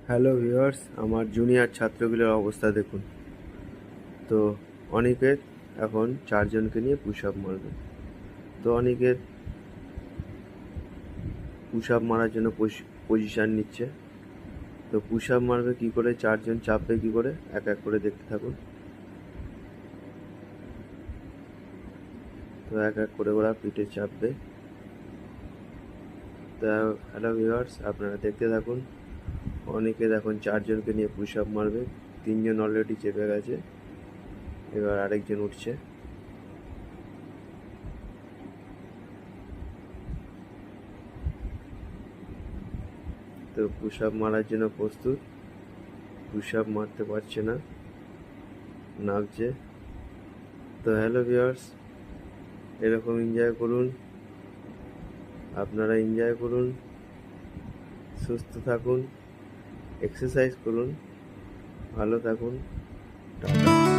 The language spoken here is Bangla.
হ্যালো ভিউয়ার্স, আমার জুনিয়র ছাত্রগুলোর অবস্থা দেখুন। তো অনিকেত এখন 4 জনকে নিয়ে পুশ আপ মারবে। তো অনিকেত পুশ আপ মারার জন্য পজিশন নিচ্ছে। তো পুশ আপ মারবে কী করে, 4 জন চাপবে কী করে, এক এক করে দেখতে থাকুন। তো এক এক করে ওরা পিঠে চাপবে। তা হ্যালো ভিউয়ার্স, আপনারা দেখতে থাকুন। অনিকেত এখন 4 জনকে নিয়ে পুশ আপ মারবে। 3 জন অলরেডি চেপে গেছে, এবার আরেকজন উঠছে। তো পুশ আপ মারার জন্য প্রস্তুত। পুশ আপ মারতে পারছে না, নামছে। তো হ্যালো ভিউয়ার্স, এরকম এনজয় করুন, আপনারা এনজয় করুন, সুস্থ থাকুন, এক্সারসাইজ করুন, ভালো থাকুন, টাটা।